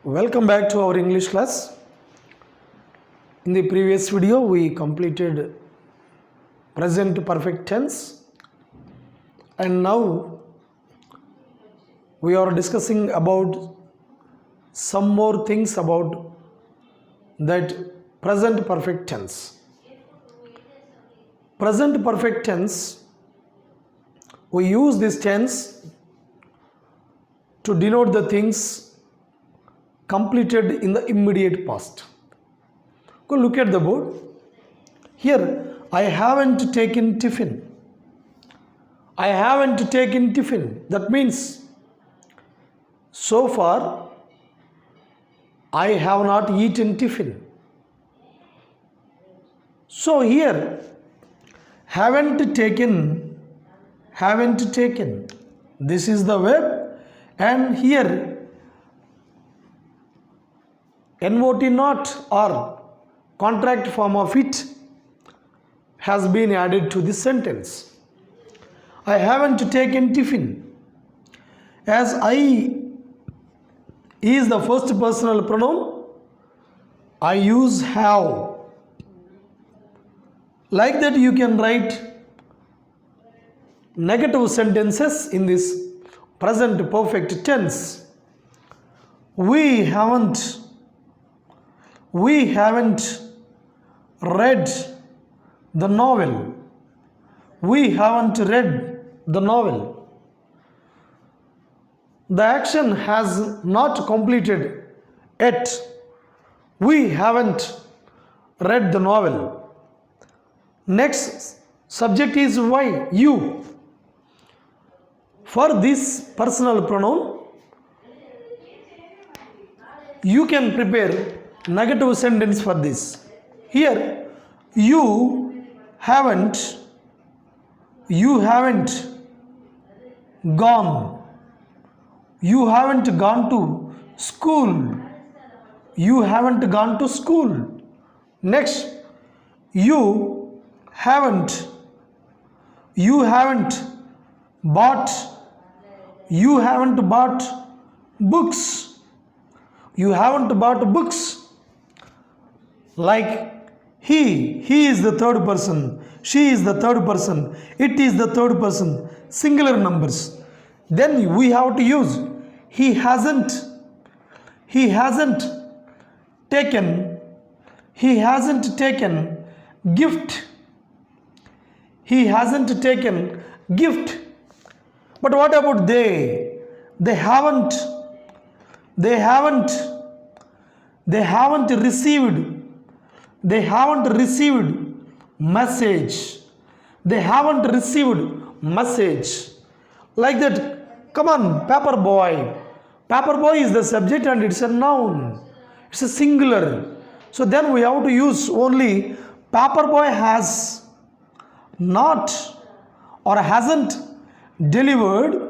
Welcome back to our English class. In the previous video, we completed present perfect tense, and now we are discussing about some more things about that present perfect tense. Present perfect tense, we use this tense to denote the things completed in the immediate past. Go look at the board. Here, I haven't taken tiffin. I haven't taken tiffin. That means, so far, I have not eaten tiffin. So here, haven't taken. This is the verb, and here, not not or contract form of it has been added to this sentence. I haven't taken tiffin. As I is the first personal pronoun, I use have. Like that, you can write negative sentences in this present perfect tense. We haven't read the novel. We haven't read the novel. The action has not completed yet. We haven't read the novel. Next subject is why, you. For this personal pronoun, you can prepare negative sentence for this. Here, you haven't gone. You haven't gone to school. You haven't gone to school. Next, you haven't bought books. You haven't bought books. Like he is the third person, she is the third person, it is the third person, singular numbers. Then we have to use he hasn't taken gift. He hasn't taken gift. But what about they? They haven't received. They haven't received message. They haven't received message. Like that, come on, paper boy. Paper boy is the subject and it's a noun. It's a singular. So then we have to use only paper boy has not or hasn't delivered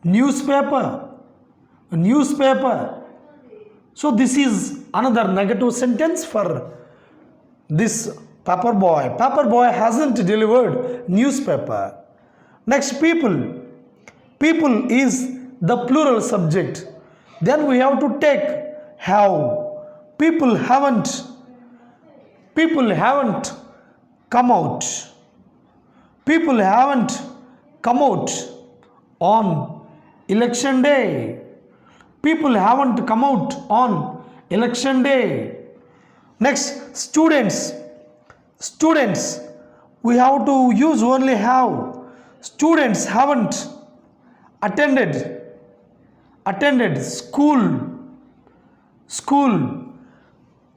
newspaper. So this is another negative sentence for this paper boy. Paper boy hasn't delivered newspaper. Next, people. People is the plural subject. Then we have to take have. People haven't come out. People haven't come out on election day. People haven't come out on election day. Next, students. We have to use only have. Students haven't attended school.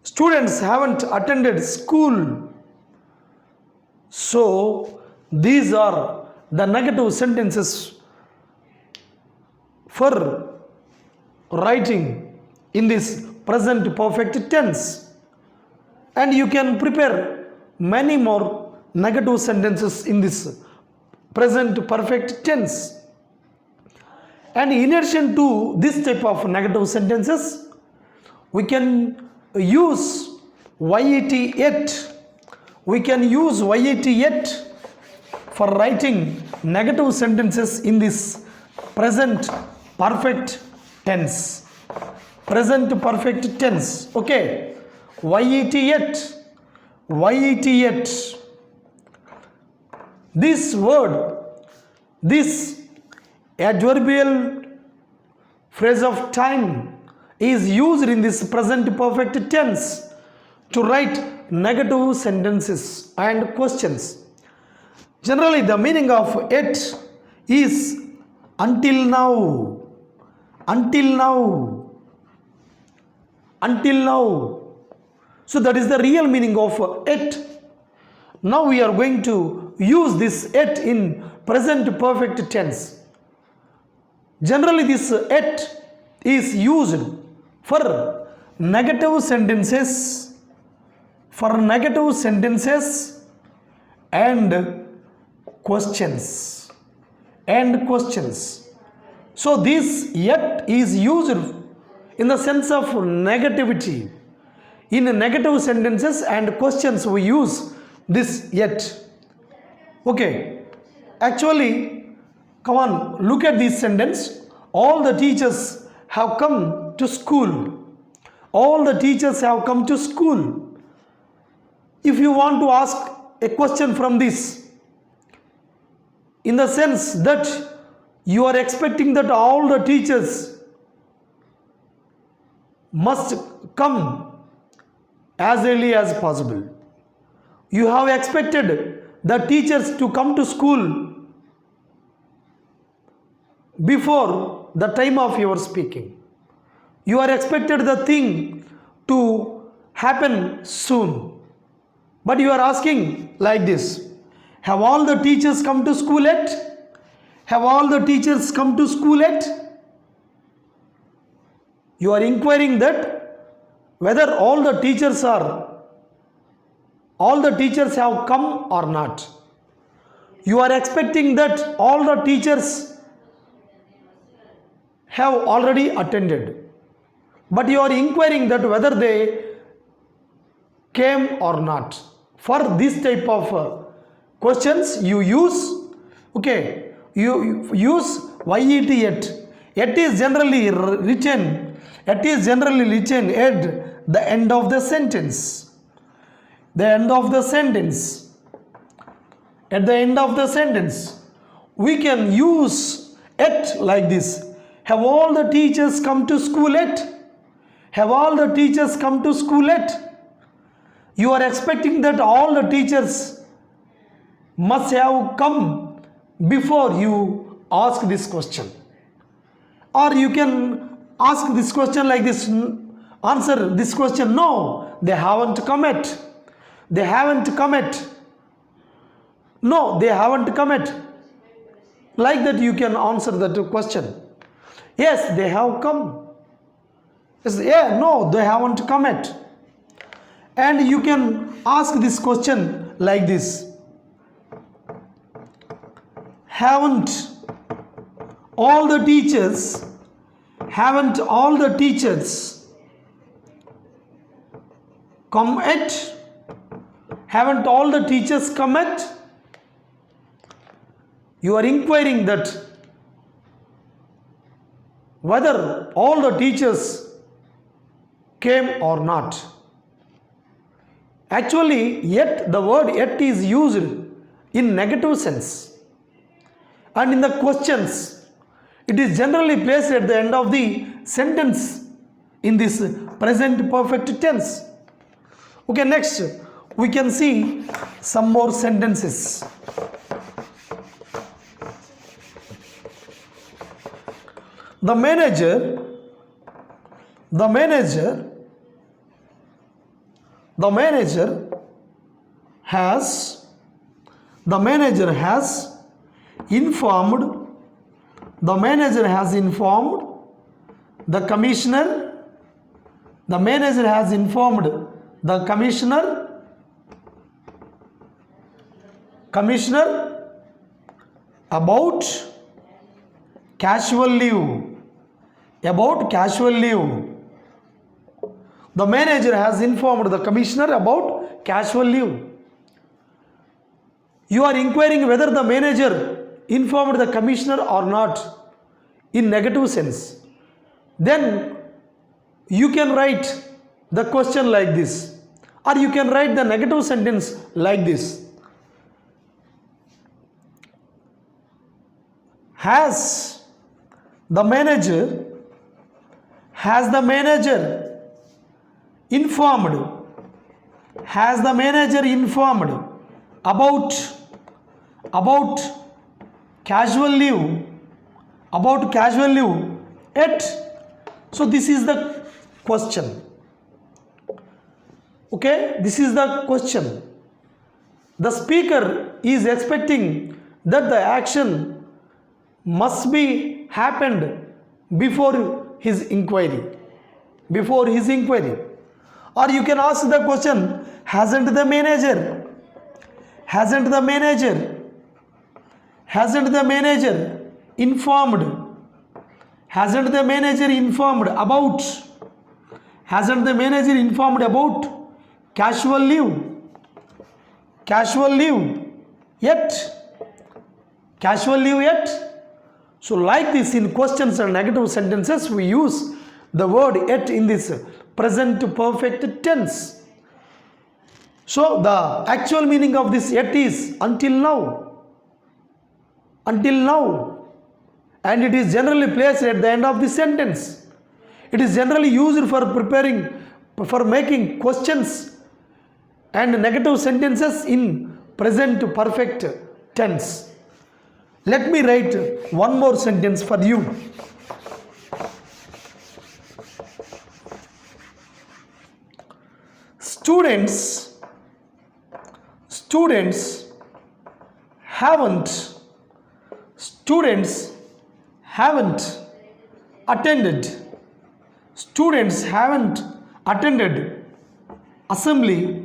Students haven't attended school. So these are the negative sentences for writing in this present perfect tense, and you can prepare many more negative sentences in this present perfect tense. And in addition to this type of negative sentences, we can use YET yet. We can use YET yet for writing negative sentences in this present perfect tense. Present perfect tense. Okay. YET yet. YET yet. This word, this adverbial phrase of time is used in this present perfect tense to write negative sentences and questions. Generally, the meaning of yet is until now, until now, until now. So that is the real meaning of yet. Now we are going to use this yet in present perfect tense. Generally, this yet is used for negative sentences, and questions. So this yet is used in the sense of negativity. In negative sentences and questions we use this yet. Okay. Actually, come on, look at this sentence. All the teachers have come to school. All the teachers have come to school. If you want to ask a question from this, in the sense that you are expecting that all the teachers must come as early as possible. You have expected the teachers to come to school before the time of your speaking. You are expected the thing to happen soon. But you are asking like this: have all the teachers come to school yet? Have all the teachers come to school yet? You are inquiring that whether all the teachers have come or not. You are expecting that all the teachers have already attended. But you are inquiring that whether they came or not. For this type of questions you use, okay, you use YET yet. Yet is generally written at the end of the sentence. At the end of the sentence, we can use it like this: have all the teachers come to school yet? Have all the teachers come to school yet? You are expecting that all the teachers must have come before you ask this question. Or you can ask this question like this, answer this question: no, they haven't come yet. They haven't come yet. No, they haven't come yet. Like that you can answer that question. Yes, they have come. Yes, yeah, no, they haven't come yet. And you can ask this question like this: haven't all the teachers come yet? Haven't all the teachers come yet? You are inquiring that whether all the teachers came or not. Actually, yet, the word yet is used in negative sense. And in the questions, it is generally placed at the end of the sentence in this present perfect tense. Okay, next we can see some more sentences. The manager has informed the commissioner. The manager has informed the commissioner about casual leave. The manager has informed the commissioner about casual leave. You are inquiring whether the manager informed the commissioner or not in negative sense. then you can write the question like this, or you can write the negative sentence like this. Has the manager informed about casual leave yet? So this is the question. Okay, this is the question. The speaker is expecting that the action must be happened before his inquiry. Or you can ask the question, hasn't the manager informed about casual leave yet? So like this, in questions and negative sentences, we use the word yet in this present perfect tense. So the actual meaning of this yet is until now, and it is generally placed at the end of the sentence. It is generally used for making questions and negative sentences in present perfect tense. Let me write one more sentence for you. Students haven't attended assembly.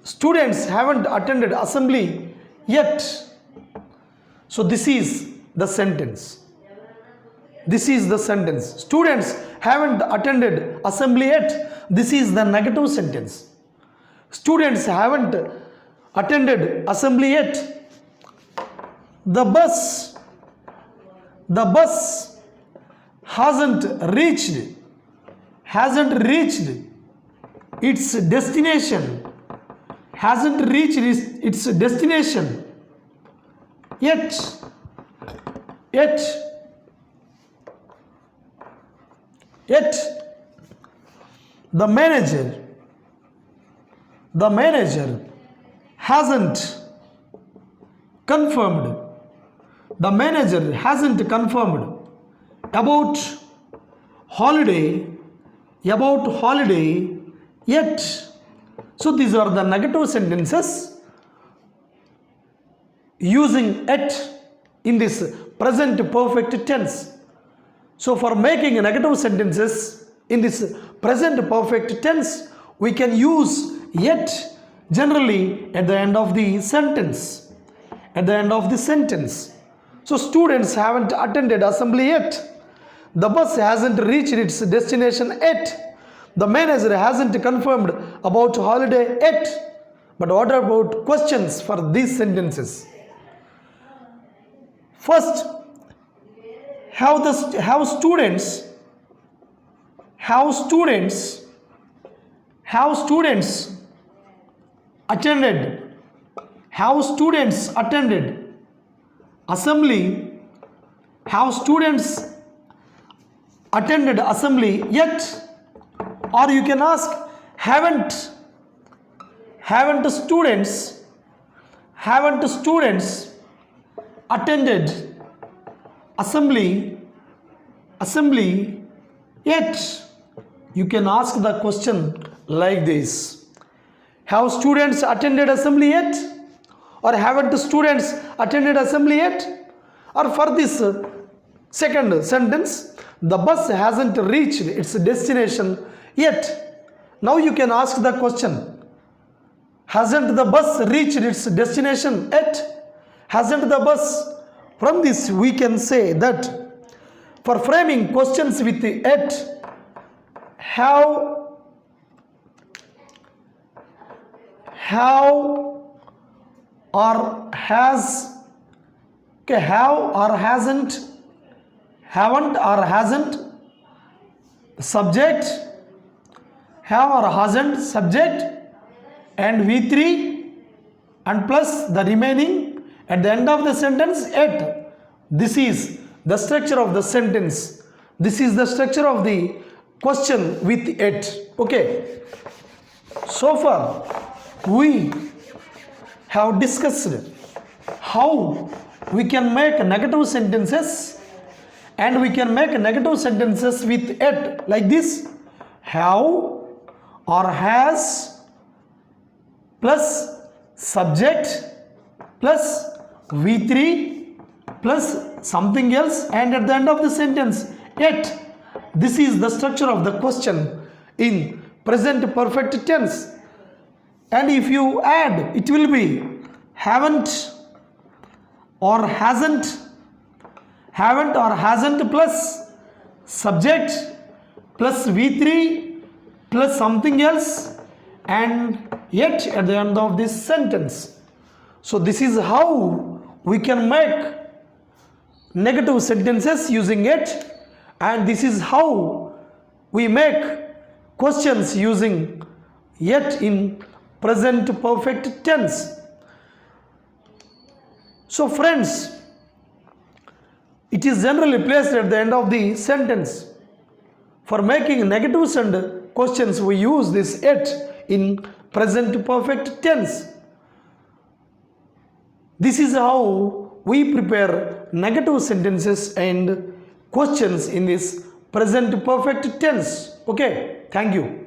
Students haven't attended assembly yet. So this is the sentence. Students haven't attended assembly yet. This is the negative sentence. Students haven't attended assembly yet. The bus hasn't reached its destination. Yet. The manager hasn't confirmed about holiday yet. So these are the negative sentences using yet in this present perfect tense. So for making negative sentences in this present perfect tense, we can use yet generally at the end of the sentence. So students haven't attended assembly yet. The bus hasn't reached its destination yet. The manager hasn't confirmed about holiday yet. But what about questions for these sentences? First, have students attended assembly? Have students attended assembly yet? Or you can ask, haven't students attended assembly yet? You can ask the question like this: have students attended assembly yet? Or haven't students attended assembly yet? Or for this second sentence, the bus hasn't reached its destination yet. Now you can ask the question, hasn't the bus reached its destination yet? Hasn't the bus? From this we can say that for framing questions with the yet, have or has, okay, have or hasn't haven't or hasn't subject, have or hasn't subject, and V3 and plus the remaining at the end of the sentence yet. This is the structure of the sentence. This is the structure of the question with yet. Okay. So far we have discussed how we can make negative sentences, and we can make negative sentences with yet like this: have or has plus subject plus V3 plus something else, and at the end of the sentence yet. This is the structure of the question in present perfect tense. And if you add, it will be haven't or hasn't, haven't or hasn't plus subject plus V3 plus something else, and yet at the end of this sentence. So this is how we can make negative sentences using it, and this is how we make questions using yet in present perfect tense. So friends, it is generally placed at the end of the sentence. For making negative questions, we use this yet in present perfect tense. This is how we prepare negative sentences and questions in this present perfect tense. Okay, thank you.